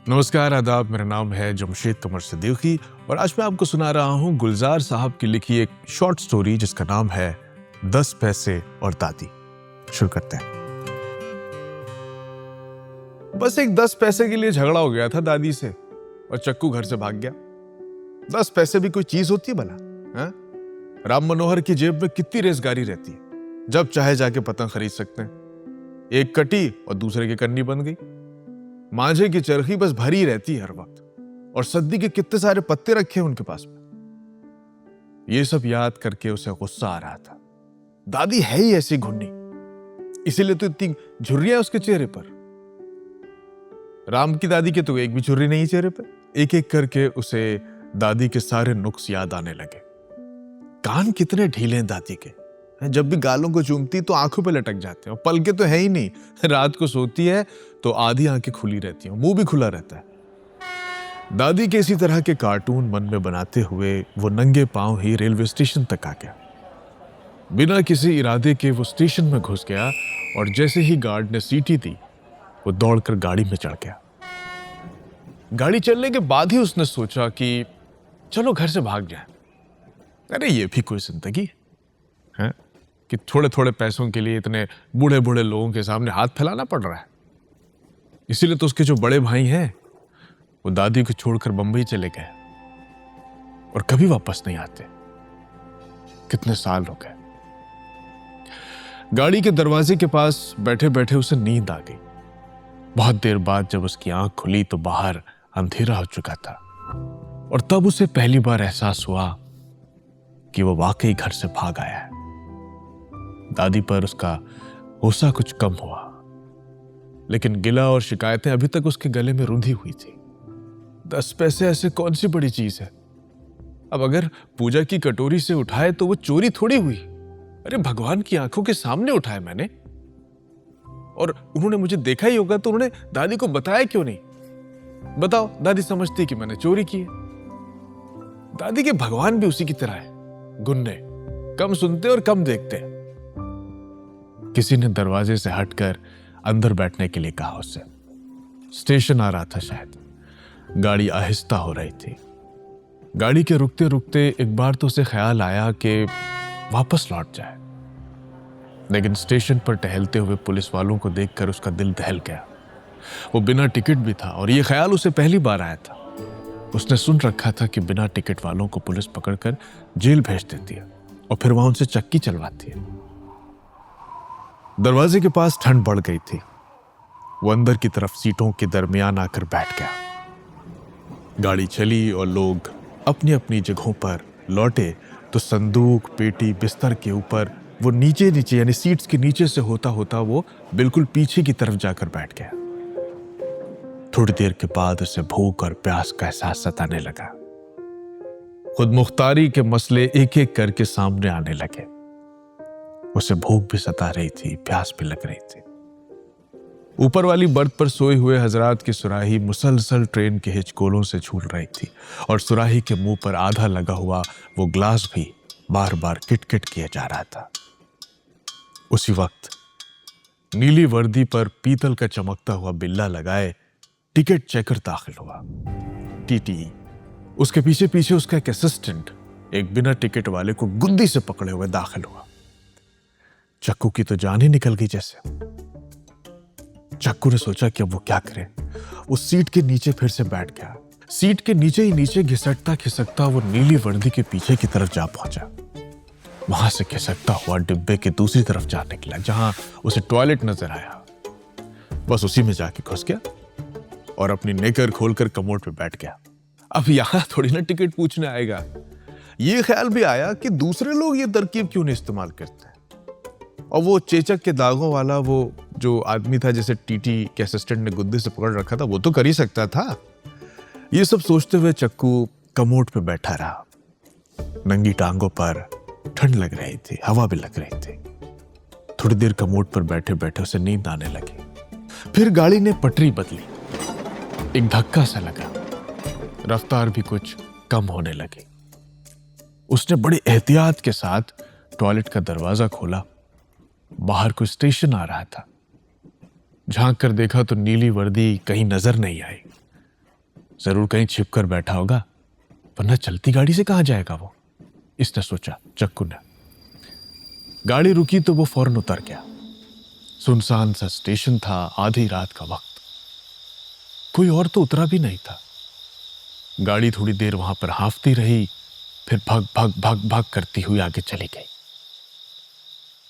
नमस्कार, आदाब। मेरा नाम है जमशेद कमर सिद्दीकी और आज मैं आपको सुना रहा हूँ गुलजार साहब की लिखी एक शॉर्ट स्टोरी जिसका नाम है 10 पैसे और दादी। शुरू करते हैं। बस एक 10 पैसे के लिए झगड़ा हो गया था दादी से और चक्कू घर से भाग गया। 10 पैसे भी कोई चीज होती है भला? हाँ? राम मनोहर की जेब में कितनी रेज़गारी रहती है, जब चाहे जाके पतंग खरीद सकते हैं। एक कटी और दूसरे की कन्नी बन गई। मांझे की चरखी बस भरी रहती है हर वक्त, और सद्दी के कितने सारे पत्ते रखे हैं उनके पास में। ये सब याद करके उसे गुस्सा आ रहा था। दादी है ही ऐसी घुन्नी, इसीलिए तो इतनी झुर्रियां उसके चेहरे पर। राम की दादी के तो एक भी झुर्री नहीं चेहरे पर। एक एक करके उसे दादी के सारे नुक्स याद आने लगे। कान कितने ढीले हैं दादी के, जब भी गालों को चूमती तो आंखों पे लटक जाते हैं, और पलके तो है ही नहीं। रात को सोती है तो आधी आंखें खुली रहती हैं, मुंह भी खुला रहता है। दादी के इसी तरह के कार्टून मन में बनाते हुए वो नंगे पांव ही रेलवे स्टेशन तक आ गया। बिना किसी इरादे के वो स्टेशन में घुस गया, और जैसे ही गार्ड ने सीटी दी वो दौड़कर गाड़ी में चढ़ गया। गाड़ी चलने के बाद ही उसने सोचा कि चलो घर से भाग जाए। अरे ये भी कोई जिंदगी है कि थोड़े थोड़े पैसों के लिए इतने बूढ़े बूढ़े लोगों के सामने हाथ फैलाना पड़ रहा है। इसीलिए तो उसके जो बड़े भाई हैं वो दादी को छोड़कर बंबई चले गए और कभी वापस नहीं आते। कितने साल हो गए। गाड़ी के दरवाजे के पास बैठे बैठे उसे नींद आ गई। बहुत देर बाद जब उसकी आंख खुली तो बाहर अंधेरा हो चुका था, और तब उसे पहली बार एहसास हुआ कि वो वाकई घर से भाग आया है। दादी पर उसका गुस्सा कुछ कम हुआ, लेकिन गिला और शिकायतें अभी तक उसके गले में रुंधी हुई थी। 10 पैसे ऐसे कौन सी बड़ी चीज है? अब अगर पूजा की कटोरी से उठाए तो वो चोरी थोड़ी हुई। अरे भगवान की आंखों के सामने उठाए मैंने, और उन्होंने मुझे देखा ही होगा तो उन्होंने दादी को बताया क्यों नहीं? बताओ, दादी समझती कि मैंने चोरी की है। दादी के भगवान भी उसी की तरह है, गुन्ने, कम सुनते और कम देखते। किसी ने दरवाजे से हटकर अंदर बैठने के लिए कहा उससे। स्टेशन आ रहा था शायद। गाड़ी आहिस्ता हो रही थी। गाड़ी के रुकते रुकते एक बार तो उसे ख्याल आया कि वापस लौट जाए, लेकिन स्टेशन पर टहलते हुए पुलिस वालों को देखकर उसका दिल दहल गया। वो बिना टिकट भी था, और ये ख्याल उसे पहली बार आया था। उसने सुन रखा था कि बिना टिकट वालों को पुलिस पकड़कर जेल भेज देती है और फिर वहां उनसे चक्की चलवाती है। दरवाजे के पास ठंड बढ़ गई थी। वो अंदर की तरफ सीटों के दरमियान आकर बैठ गया। गाड़ी चली और लोग अपनी अपनी जगहों पर लौटे तो संदूक, पेटी, बिस्तर के ऊपर वो नीचे नीचे यानी सीट्स के नीचे से होता होता वो बिल्कुल पीछे की तरफ जाकर बैठ गया। थोड़ी देर के बाद उसे भूख और प्यास का एहसास सताने लगा। खुद मुख्तारी के मसले एक एक करके सामने आने लगे। उसे भूख भी सता रही थी, प्यास भी लग रही थी। ऊपर वाली बर्थ पर सोए हुए हजरात की सुराही मुसलसल ट्रेन के हिचकोलों से झूल रही थी, और सुराही के मुंह पर आधा लगा हुआ वो ग्लास भी बार बार किटकिट किया जा रहा था। उसी वक्त नीली वर्दी पर पीतल का चमकता हुआ बिल्ला लगाए टिकट चेकर दाखिल हुआ। टीटी। उसके पीछे पीछे उसका एक असिस्टेंट एक बिना टिकट वाले को गुद्दी से पकड़े हुए दाखिल हुआ। चक्कू की तो जान ही निकल गई जैसे। चक्कू ने सोचा कि अब वो क्या करे। वो सीट के नीचे फिर से बैठ गया। सीट के नीचे ही नीचे घिसटता खिसकता वो नीली वर्दी के पीछे की तरफ जा पहुंचा। वहां से खिसकता हुआ डिब्बे के दूसरी तरफ जा निकला, जहां उसे टॉयलेट नजर आया। बस उसी में जाके घुस गया और अपनी नेकर खोलकर कमोड पे बैठ गया। अब यहां थोड़ी ना टिकट पूछने आएगा। ये ख्याल भी आया कि दूसरे लोग ये तरकीब क्यों नहीं इस्तेमाल करते। और वो चेचक के दागों वाला वो जो आदमी था जिसे टीटी के असिस्टेंट ने गुद्दे से पकड़ रखा था, वो तो कर ही सकता था। ये सब सोचते हुए चक्कू कमोड पे बैठा रहा। नंगी टांगों पर ठंड लग रही थी, हवा भी लग रही थी। थोड़ी देर कमोड पर बैठे बैठे उसे नींद आने लगी। फिर गाड़ी ने पटरी बदली। एक धक्का सा लगा, रफ्तार भी कुछ कम होने लगी। उसने बड़ी एहतियात के साथ टॉयलेट का दरवाजा खोला। बाहर कोई स्टेशन आ रहा था। झांक कर देखा तो नीली वर्दी कहीं नजर नहीं आई। जरूर कहीं छिप कर बैठा होगा, वरना चलती गाड़ी से कहां जाएगा वो, इसने सोचा चक्कू ने। गाड़ी रुकी तो वो फौरन उतर गया। सुनसान सा स्टेशन था, आधी रात का वक्त, कोई और तो उतरा भी नहीं था। गाड़ी थोड़ी देर वहां पर हांफती रही, फिर भग भग भग भग करती हुई आगे चली गई।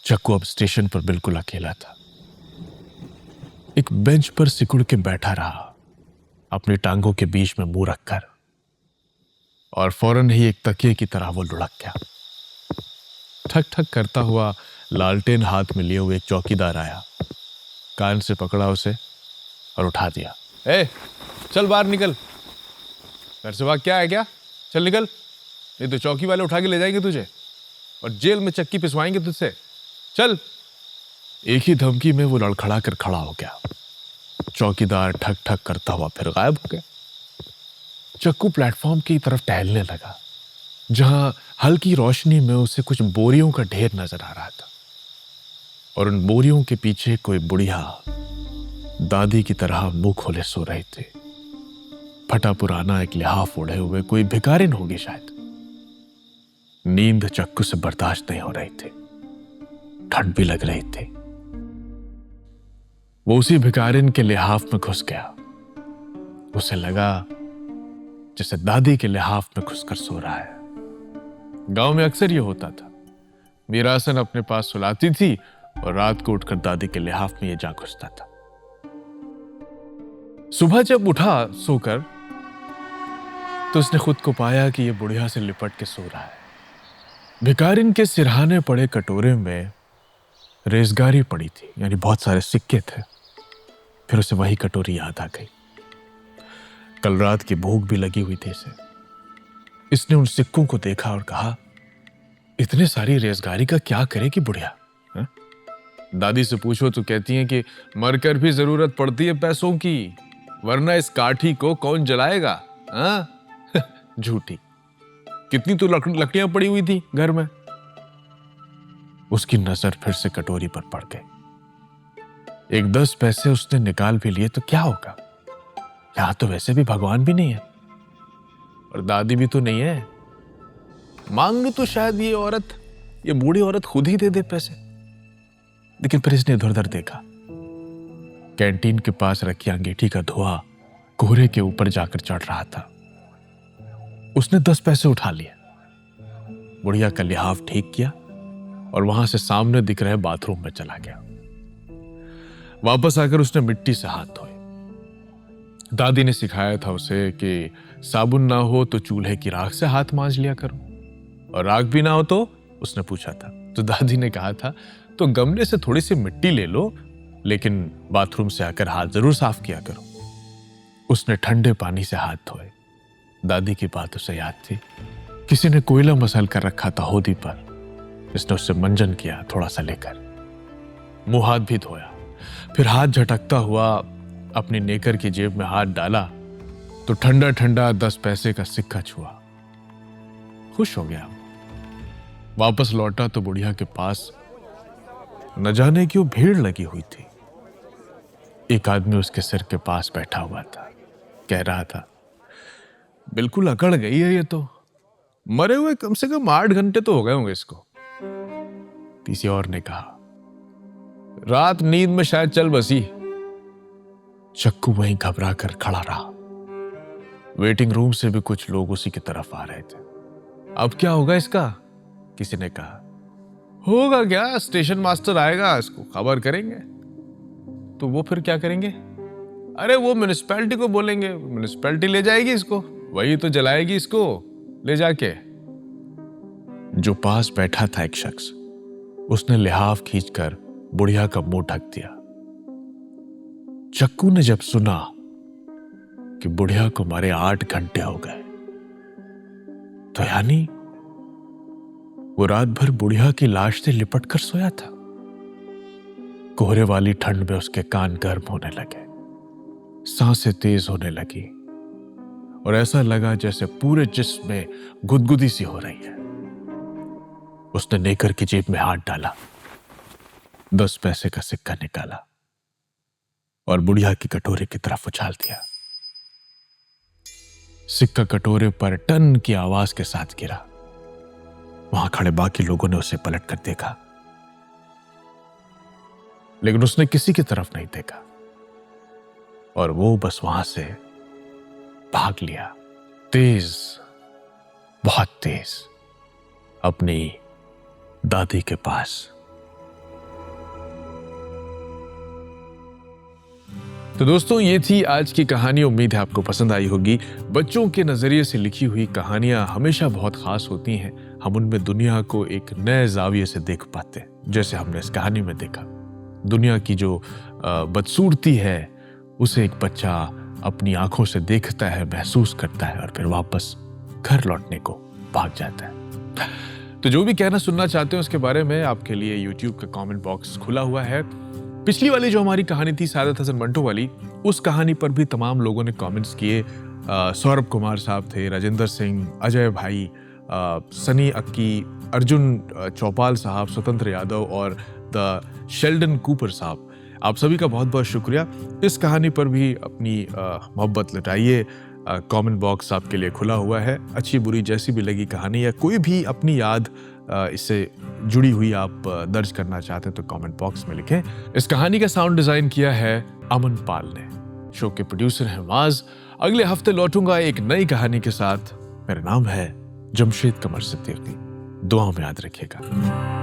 चक्कू अब स्टेशन पर बिल्कुल अकेला था। एक बेंच पर सिकुड़ के बैठा रहा, अपनी टांगों के बीच में मुंह रखकर, और फौरन ही एक तकिए की तरह वो लुढ़क गया। ठक ठक करता हुआ लालटेन हाथ में लिए हुए एक चौकीदार आया, कान से पकड़ा उसे और उठा दिया। ए, चल बाहर निकल, घर से भाग क्या है क्या? चल निकल, नहीं तो चौकी वाले उठा के ले जाएंगे तुझे और जेल में चक्की पिसवाएंगे तुझसे। चल। एक ही धमकी में वो लड़खड़ा कर खड़ा हो गया। चौकीदार ठक ठक करता हुआ फिर गायब हो गया। चक्कू प्लेटफॉर्म की तरफ टहलने लगा, जहां हल्की रोशनी में उसे कुछ बोरियों का ढेर नजर आ रहा था, और उन बोरियों के पीछे कोई बुढ़िया दादी की तरह मुंह खोले सो रहे थे। फटा पुराना एक लिहाफ ओढ़े हुए कोई भिखारिन होगी शायद। नींद चक्कू से बर्दाश्त नहीं हो रही थी, ठंड भी लग रही थी। वो उसी भिखारिन के लिहाफ में घुस गया। उसे लगा जैसे दादी के लिहाफ में घुसकर सो रहा है। गांव में अक्सर ये होता था, मीरासन अपने पास सुलाती थी और रात को उठकर दादी के लिहाफ में ये जा घुसता था। सुबह जब उठा सोकर तो उसने खुद को पाया कि ये बुढ़िया से लिपट के सो रहा है। भिखारिन के सिरहाने पड़े कटोरे में रेजगारी पड़ी थी, यानी बहुत सारे सिक्के थे। फिर उसे वही कटोरी याद आ गई। कल रात की भूख भी लगी हुई थी इसे। इसने उन सिक्कों को देखा और कहा, इतने सारी रेजगारी का क्या करेगी बुढ़िया? दादी से पूछो तो कहती हैं कि मरकर भी जरूरत पड़ती है पैसों की, वरना इस काठी को कौन जलाएगा? झूठी। कितनी तो लकड़ियां पड़ी हुई थी घर में। उसकी नजर फिर से कटोरी पर पड़ गई। एक 10 पैसे उसने निकाल भी लिए तो क्या होगा? यहां तो वैसे भी भगवान भी नहीं है और दादी भी तो नहीं है। मांग लो तो शायद ये बूढ़ी औरत खुद ही दे दे पैसे। लेकिन फिर इसने इधर उधर देखा। कैंटीन के पास रखी अंगीठी का धुआं कोहरे के ऊपर जाकर चढ़ रहा था। उसने 10 पैसे उठा लिए, बुढ़िया का लिहाफ ठीक किया और वहां से सामने दिख रहे बाथरूम में चला गया। वापस आकर उसने मिट्टी से हाथ धोए। दादी ने सिखाया था उसे कि साबुन ना हो तो चूल्हे की राख से हाथ मांज लिया करो, और राख भी ना हो तो, उसने पूछा था तो दादी ने कहा था, तो गमले से थोड़ी सी मिट्टी ले लो, लेकिन बाथरूम से आकर हाथ जरूर साफ किया करो। उसने ठंडे पानी से हाथ धोए। दादी की बात उसे याद थी। किसी ने कोयला मसल कर रखा था होदी पर। इसने उससे मंजन किया थोड़ा सा लेकर, मुंह हाथ भी धोया। फिर हाथ झटकता हुआ अपनी नेकर की जेब में हाथ डाला तो ठंडा ठंडा 10 पैसे का सिक्का छुआ। खुश हो गया। वापस लौटा तो बुढ़िया के पास न जाने क्यों भीड़ लगी हुई थी। एक आदमी उसके सिर के पास बैठा हुआ था, कह रहा था, बिल्कुल अकड़ गई है ये तो, मरे हुए कम से कम 8 घंटे तो हो गए होंगे इसको। किसी और ने कहा, रात नींद में शायद चल बसी। चक्कू वहीं घबरा कर खड़ा रहा। वेटिंग रूम से भी कुछ लोग उसी की तरफ आ रहे थे। अब क्या होगा इसका? किसी ने कहा। होगा क्या, स्टेशन मास्टर आएगा, इसको खबर करेंगे। तो वो फिर क्या करेंगे? अरे वो म्युनिसिपैलिटी को बोलेंगे, म्युनिसिपैलिटी ले जाएगी इसको, वही तो जलाएगी इसको ले जाके। जो पास बैठा था एक शख्स, उसने लिहाफ खींचकर बुढ़िया का मुंह ढक दिया। चक्कू ने जब सुना कि बुढ़िया को मारे 8 घंटे हो गए, तो यानी वो रात भर बुढ़िया की लाश से लिपट कर सोया था। कोहरे वाली ठंड में उसके कान गर्म होने लगे, सांसें तेज होने लगी और ऐसा लगा जैसे पूरे जिस्म में गुदगुदी सी हो रही है। उसने नेकर की जेब में हाथ डाला, 10 पैसे का सिक्का निकाला और बुढ़िया की कटोरे की तरफ उछाल दिया। सिक्का कटोरे पर टन की आवाज के साथ गिरा। वहां खड़े बाकी लोगों ने उसे पलट कर देखा, लेकिन उसने किसी की तरफ नहीं देखा और वो बस वहां से भाग लिया, तेज, बहुत तेज, अपनी दादी के पास। तो दोस्तों, ये थी आज की कहानी। उम्मीद है आपको पसंद आई होगी। बच्चों के नजरिए से लिखी हुई कहानियां हमेशा बहुत खास होती हैं। हम उनमें दुनिया को एक नए जाविये से देख पाते हैं, जैसे हमने इस कहानी में देखा। दुनिया की जो बदसूरती है उसे एक बच्चा अपनी आंखों से देखता है, महसूस करता है और फिर वापस घर लौटने को भाग जाता है। तो जो भी कहना सुनना चाहते हैं उसके बारे में आपके लिए YouTube का कमेंट बॉक्स खुला हुआ है। पिछली वाली जो हमारी कहानी थी सादत हसन मंटो वाली, उस कहानी पर भी तमाम लोगों ने कमेंट्स किए। सौरभ कुमार साहब थे, राजेंद्र सिंह, अजय भाई, सनी अक्की, अर्जुन चौपाल साहब, स्वतंत्र यादव और द शेल्डन कूपर साहब, आप सभी का बहुत बहुत शुक्रिया। इस कहानी पर भी अपनी मोहब्बत लुटाइए। कमेंट बॉक्स आपके लिए खुला हुआ है। अच्छी बुरी जैसी भी लगी कहानी या कोई भी अपनी याद इससे जुड़ी हुई आप दर्ज करना चाहते हैं तो कमेंट बॉक्स में लिखें। इस कहानी का साउंड डिजाइन किया है अमन पाल ने। शो के प्रोड्यूसर हैं वाज। अगले हफ्ते लौटूंगा एक नई कहानी के साथ। मेरा नाम है जमशेद कमर सिद्दीकी। दुआ में याद रखिएगा।